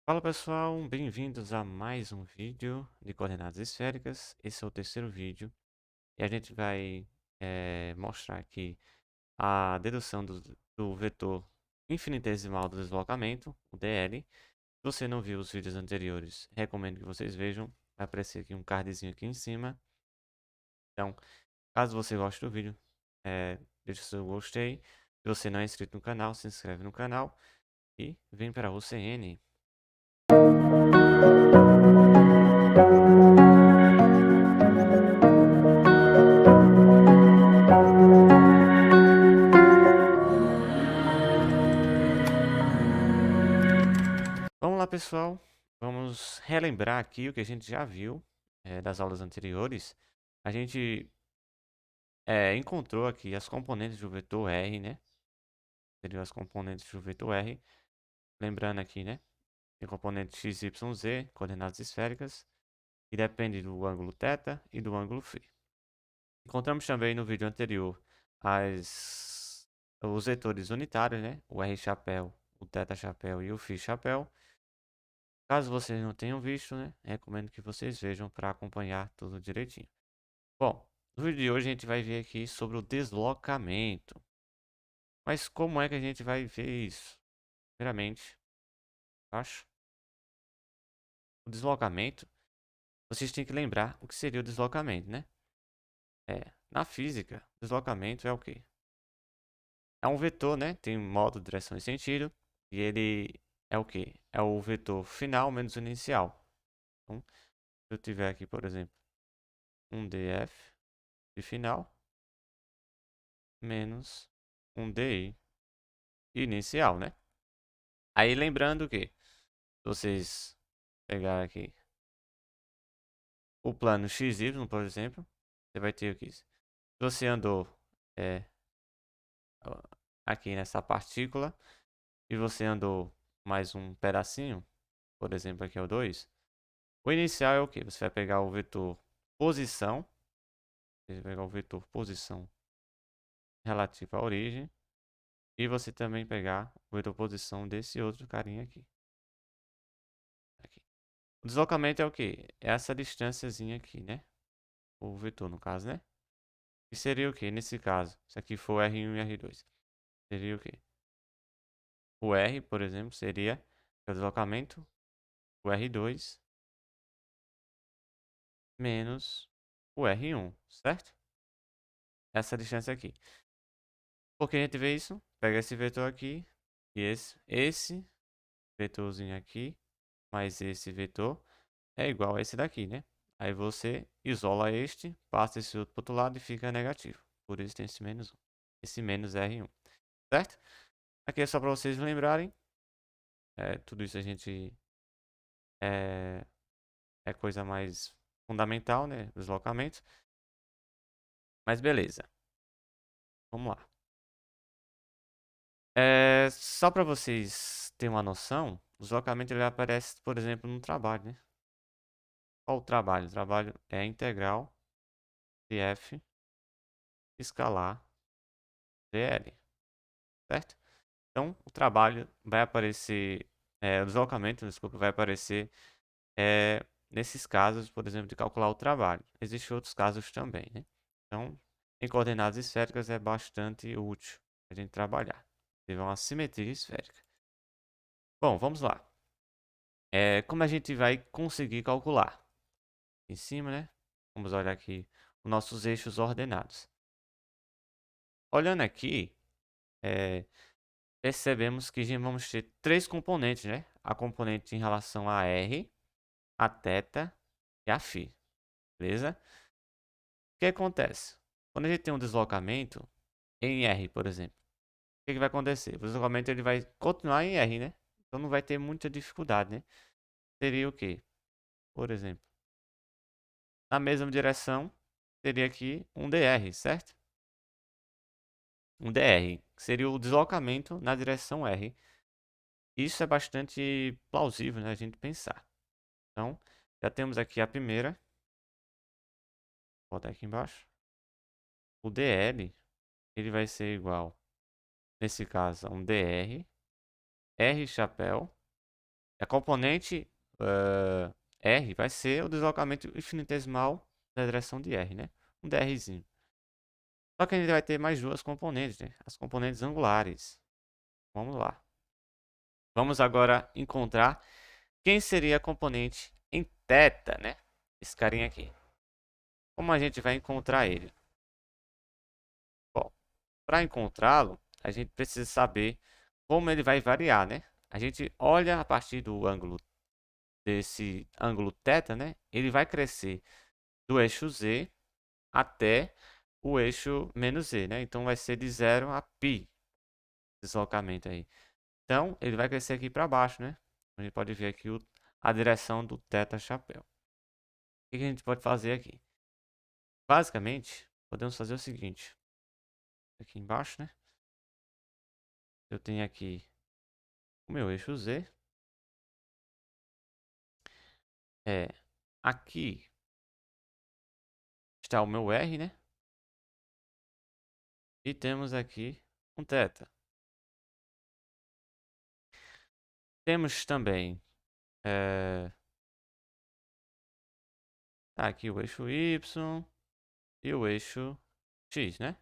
Fala pessoal, bem-vindos a mais um vídeo de coordenadas esféricas. Esse é o terceiro vídeo e a gente vai mostrar aqui a dedução do vetor infinitesimal do deslocamento, o DL. Se você não viu os vídeos anteriores, recomendo que vocês vejam. Vai aparecer aqui um cardzinho aqui em cima. Então, caso você goste do vídeo, deixa o seu gostei. Se você não é inscrito no canal, se inscreve no canal e vem para o CN. Vamos lá, pessoal. Vamos relembrar aqui o que a gente já viu das aulas anteriores. A gente encontrou aqui as componentes do vetor R, né? Seriam as componentes do vetor R. Lembrando aqui, né? Tem componente x, y, z, coordenadas esféricas, e depende do ângulo θ e do ângulo φ. Encontramos também no vídeo anterior os vetores unitários, né? O R chapéu, o θ chapéu e o φ chapéu. Caso vocês não tenham visto, né, recomendo que vocês vejam para acompanhar tudo direitinho. Bom, no vídeo de hoje a gente vai ver aqui sobre o deslocamento. Mas como é que a gente vai ver isso? Primeiramente, acho, o deslocamento, vocês têm que lembrar o que seria o deslocamento, né? Na física, deslocamento é o quê? É um vetor, né? Tem modo, direção e sentido. E ele é o quê? É o vetor final menos o inicial. Então, se eu tiver aqui, por exemplo, um df de final menos um DI inicial, né? Aí lembrando que, se vocês pegar aqui o plano XY, por exemplo, você vai ter aqui. Se você andou é, aqui nessa partícula e você andou mais um pedacinho, por exemplo, aqui é o 2, o inicial é o que? Você vai pegar o vetor posição, você vai pegar o vetor posição relativo à origem, e você também pegar o vetor posição desse outro carinha aqui. Aqui. O deslocamento é o quê? É essa distânciazinha aqui, né? O vetor, no caso, né? E seria o quê? Nesse caso, se aqui for R1 e R2, seria o quê? O R, por exemplo, seria o deslocamento, o R2 menos o R1, certo? Essa distância aqui. Por que a gente vê isso? Pega esse vetor aqui e esse vetorzinho aqui, mais esse vetor, é igual a esse daqui, né? Aí você isola este, passa esse outro para o outro lado e fica negativo. Por isso tem esse menos 1. Esse menos R1, certo? Aqui é só para vocês lembrarem. Tudo isso a gente é, é coisa mais fundamental, né? Deslocamento. Mas beleza. Vamos lá. Só para vocês terem uma noção, o deslocamento ele aparece, por exemplo, no trabalho, né? Qual o trabalho? O trabalho é a integral de f escalar dl, certo? Então, o trabalho vai aparecer, o deslocamento, desculpa, vai aparecer nesses casos, por exemplo, de calcular o trabalho. Existem outros casos também, né? Então, em coordenadas esféricas é bastante útil a gente trabalhar. Teve uma simetria esférica. Bom, vamos lá. Como a gente vai conseguir calcular? Em cima, né? Vamos olhar aqui os nossos eixos ordenados. Olhando aqui, percebemos que já vamos ter três componentes, né? A componente em relação a R, a θ e a φ. Beleza? O que acontece? Quando a gente tem um deslocamento em R, por exemplo, o que vai acontecer? O deslocamento ele vai continuar em R, né? Então não vai ter muita dificuldade, né? Seria o quê? Por exemplo, na mesma direção, teria aqui um dr, certo? Um dr, que seria o deslocamento na direção R. Isso é bastante plausível, né, a gente pensar. Então, já temos aqui a primeira. Vou botar aqui embaixo. O dl, ele vai ser igual, nesse caso, a um dr, r chapéu A componente R vai ser o deslocamento infinitesimal da direção de R, né? Um drzinho. Só que a gente vai ter mais duas componentes, né? As componentes angulares. Vamos lá. Vamos agora encontrar quem seria a componente em θ, né? Esse carinha aqui. Como a gente vai encontrar ele? Bom, para encontrá-lo, a gente precisa saber como ele vai variar, né? A gente olha a partir do ângulo desse ângulo θ, né? Ele vai crescer do eixo Z até o eixo menos Z, né? Então vai ser de 0 a π deslocamento aí. Então ele vai crescer aqui para baixo, né? A gente pode ver aqui a direção do θ chapéu. O que a gente pode fazer aqui? Basicamente, podemos fazer o seguinte. Aqui embaixo, né? Eu tenho aqui o meu eixo Z. Aqui está o meu R, né? E temos aqui um θ. Temos também aqui o eixo Y e o eixo X, né?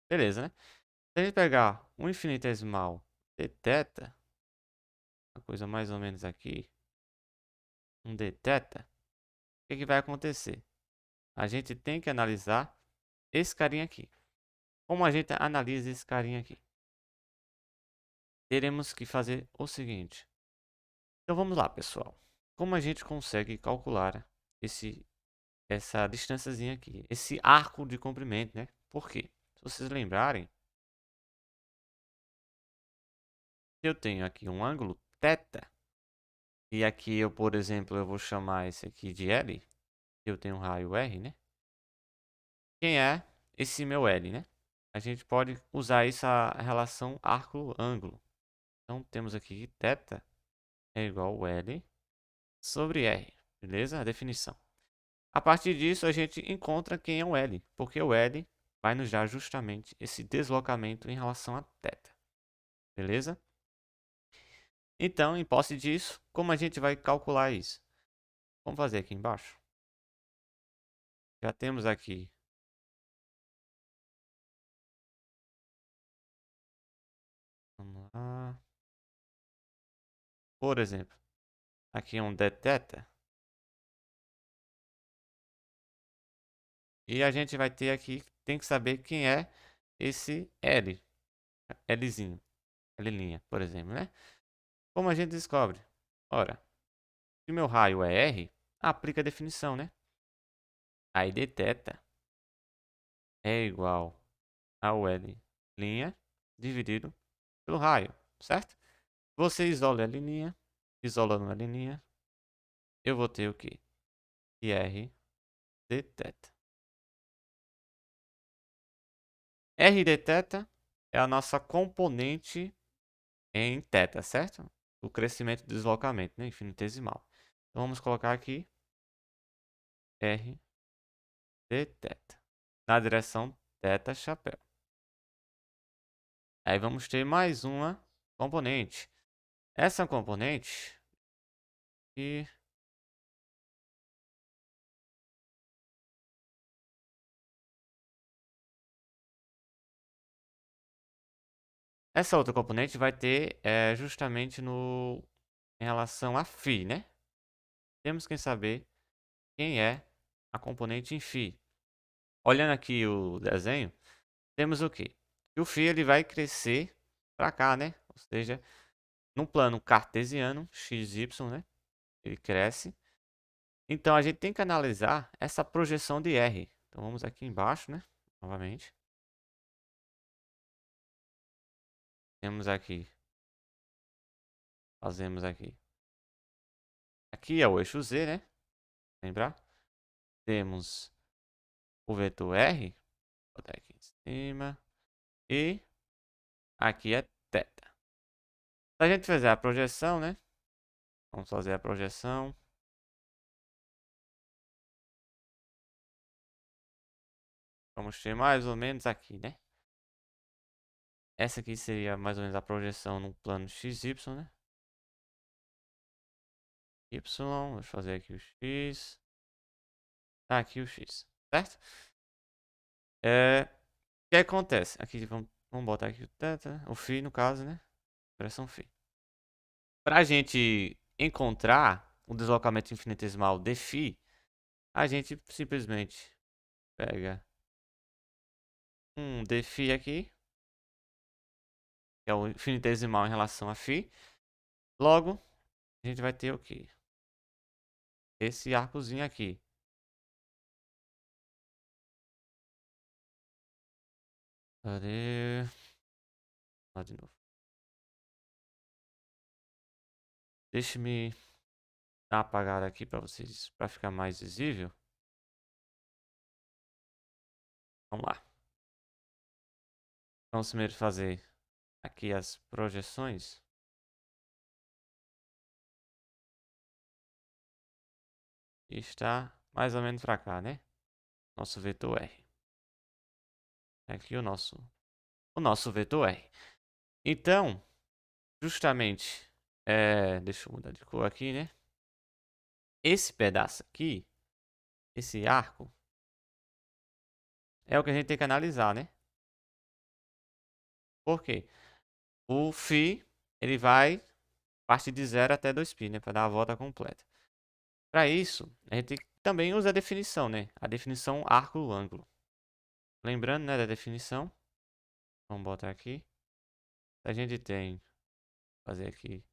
Beleza, né? Se a gente pegar um infinitesimal de θ, uma coisa mais ou menos aqui, um d θ, o que vai acontecer? A gente tem que analisar esse carinha aqui. Como a gente analisa esse carinha aqui? Teremos que fazer o seguinte. Então vamos lá, pessoal. Como a gente consegue calcular essa distânciazinha aqui? Esse arco de comprimento, né? Por quê? Se vocês lembrarem, eu tenho aqui um ângulo θ. E aqui eu, por exemplo, eu vou chamar esse aqui de L. Eu tenho um raio R, né? Quem é esse meu L, né? A gente pode usar essa relação arco-ângulo. Então temos aqui que θ é igual a L sobre R. Beleza? A definição. A partir disso a gente encontra quem é o L. Porque o L vai nos dar justamente esse deslocamento em relação a θ. Beleza? Então, em posse disso, como a gente vai calcular isso? Vamos fazer aqui embaixo. Já temos aqui. Vamos lá. Por exemplo, aqui é um dθ. E a gente vai ter aqui, tem que saber quem é esse L. Lzinho. L', por exemplo, né? Como a gente descobre? Ora, se meu raio é R, aplica a definição, né? Aí dθ é igual ao L' dividido pelo raio, certo? Você isola L', isolando L', eu vou ter o quê? R dθ. R dθ é a nossa componente em θ, certo? O crescimento do deslocamento, né? Infinitesimal. Então vamos colocar aqui R dθ na direção θ chapéu. Aí vamos ter mais uma componente. Essa componente e essa outra componente vai ter justamente no em relação a φ, né? Temos que saber quem é a componente em φ. Olhando aqui o desenho, temos o quê? Que o φ ele vai crescer para cá, né? Ou seja, no plano cartesiano, x, y, né? Ele cresce. Então a gente tem que analisar essa projeção de R. Então vamos aqui embaixo, né? Novamente. Temos aqui. Fazemos aqui. Aqui é o eixo Z, né? Lembrar? Temos o vetor R. Vou botar aqui em cima. E aqui é θ. Se a gente fizer a projeção, né? Vamos fazer a projeção. Vamos ter mais ou menos aqui, né? Essa aqui seria mais ou menos a projeção no plano XY, né? Y, vou fazer aqui o X. Tá aqui o X, certo? O que acontece? Aqui, vamos botar aqui o θ, o φ no caso, né? Expressão φ. Para a gente encontrar o deslocamento infinitesimal de φ, a gente simplesmente pega um dφ aqui, que é o infinitesimal em relação a φ. Logo, a gente vai ter o quê? Esse arcozinho aqui. Cadê? Lá de novo. Deixe-me dar uma apagada aqui para vocês, para ficar mais visível. Vamos lá. Vamos primeiro fazer aqui as projeções. E está mais ou menos para cá, né? Nosso vetor R. Aqui o nosso vetor R. Então, justamente, deixa eu mudar de cor aqui, né? Esse pedaço aqui, esse arco, é o que a gente tem que analisar, né? Por quê? O φ, ele vai partir de 0 até 2π, né? Para dar a volta completa. Para isso, a gente também usa a definição, né? A definição arco-ângulo. Lembrando, né, da definição. Vamos botar aqui. A gente tem, fazer aqui,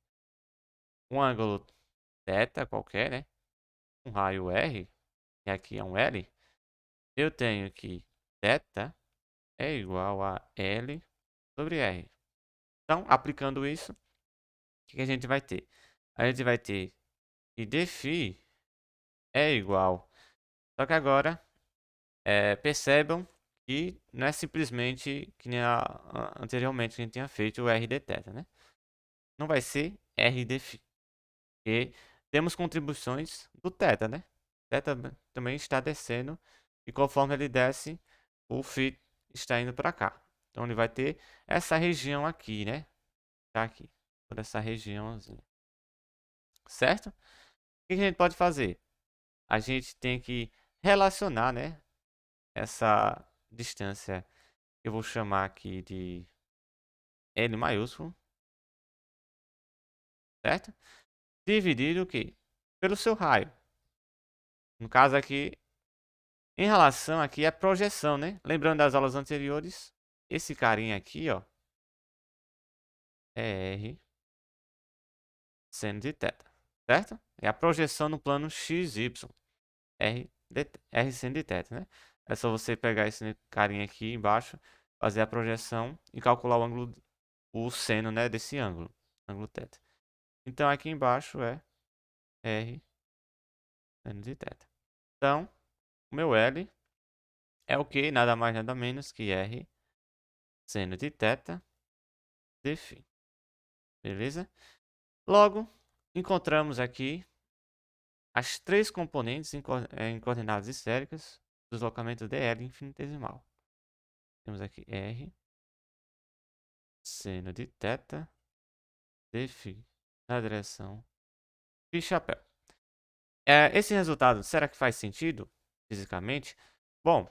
um ângulo θ qualquer, né? Um raio R, e aqui é um L. Eu tenho que θ é igual a L sobre R. Então, aplicando isso, o que a gente vai ter? A gente vai ter que dφ é igual. Só que agora, percebam que não é simplesmente que nem anteriormente que a gente tinha feito o R dθ, né? Não vai ser R dφ. E temos contribuições do θ, né? θ também está descendo e conforme ele desce, o φ está indo para cá. Então ele vai ter essa região aqui, né? Tá aqui, por essa regiãozinha. Certo? O que a gente pode fazer? A gente tem que relacionar, né, essa distância que eu vou chamar aqui de L maiúsculo, certo? Dividido o quê? Pelo seu raio. No caso aqui, em relação aqui à projeção, né? Lembrando das aulas anteriores, esse carinha aqui, ó, é R seno de θ, certo? É a projeção no plano XY, R seno de θ, né? É só você pegar esse carinha aqui embaixo, fazer a projeção e calcular o ângulo, o seno, né, desse ângulo, ângulo θ. Então aqui embaixo é R seno de θ. Então, o meu L é o que? Nada mais nada menos que R seno de θ dφ. Beleza? Logo, encontramos aqui as três componentes em coordenadas esféricas do deslocamento dl infinitesimal. Temos aqui R seno de θ dφ na direção de chapéu. Esse resultado, será que faz sentido fisicamente? Bom,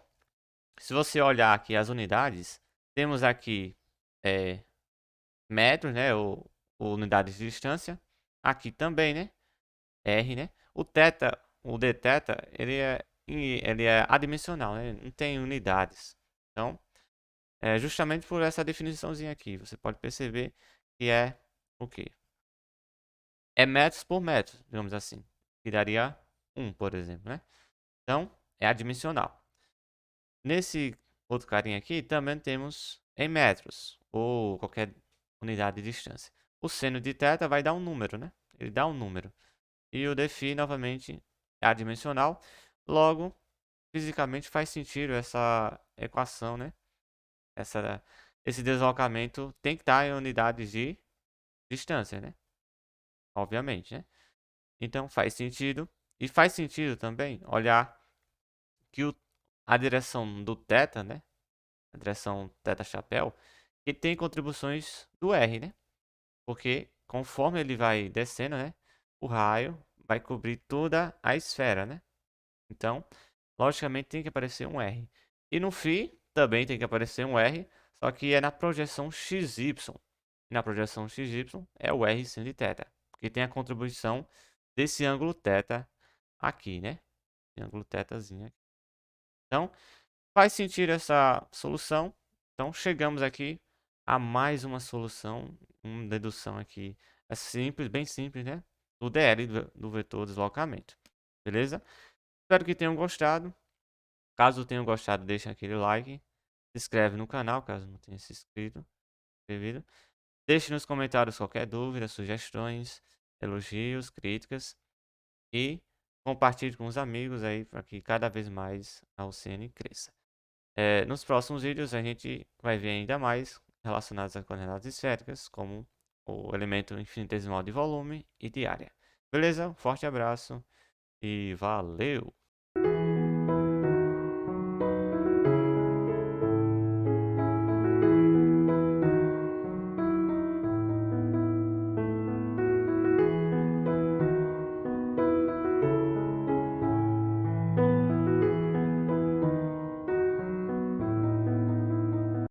se você olhar aqui as unidades, temos aqui metros, né, ou unidades de distância. Aqui também, né, R, né. O θ, o dθ, ele é adimensional, né, não tem unidades. Então, justamente por essa definiçãozinha aqui, você pode perceber que é o quê? É metros por metro, digamos assim. Que daria 1, por exemplo, né? Então, é adimensional. Nesse outro carinha aqui, também temos em metros, ou qualquer unidade de distância. O seno de θ vai dar um número, né? Ele dá um número. E o dφ, novamente, é adimensional. Logo, fisicamente faz sentido essa equação, né? Esse deslocamento tem que estar em unidades de distância, né? Obviamente, né? Então faz sentido. E faz sentido também olhar que a direção do θ, né? A direção θ chapéu, que tem contribuições do R, né? Porque conforme ele vai descendo, né? O raio vai cobrir toda a esfera, né? Então, logicamente tem que aparecer um R. E no φ também tem que aparecer um R, só que é na projeção XY. Na projeção XY é o R sin de θ, porque tem a contribuição desse ângulo θ aqui, né? Esse ângulo θzinho aqui. Então, faz sentido essa solução. Então, chegamos aqui a mais uma solução, uma dedução aqui. É simples, bem simples, né? Do DL, do vetor deslocamento. Beleza? Espero que tenham gostado. Caso tenham gostado, deixe aquele like. Se inscreve no canal, caso não tenha se inscrito. Deixe nos comentários qualquer dúvida, sugestões, elogios, críticas. E compartilhe com os amigos aí para que cada vez mais a UCN cresça. Nos próximos vídeos a gente vai ver ainda mais relacionados a coordenadas esféricas, como o elemento infinitesimal de volume e de área. Beleza? Forte abraço e valeu!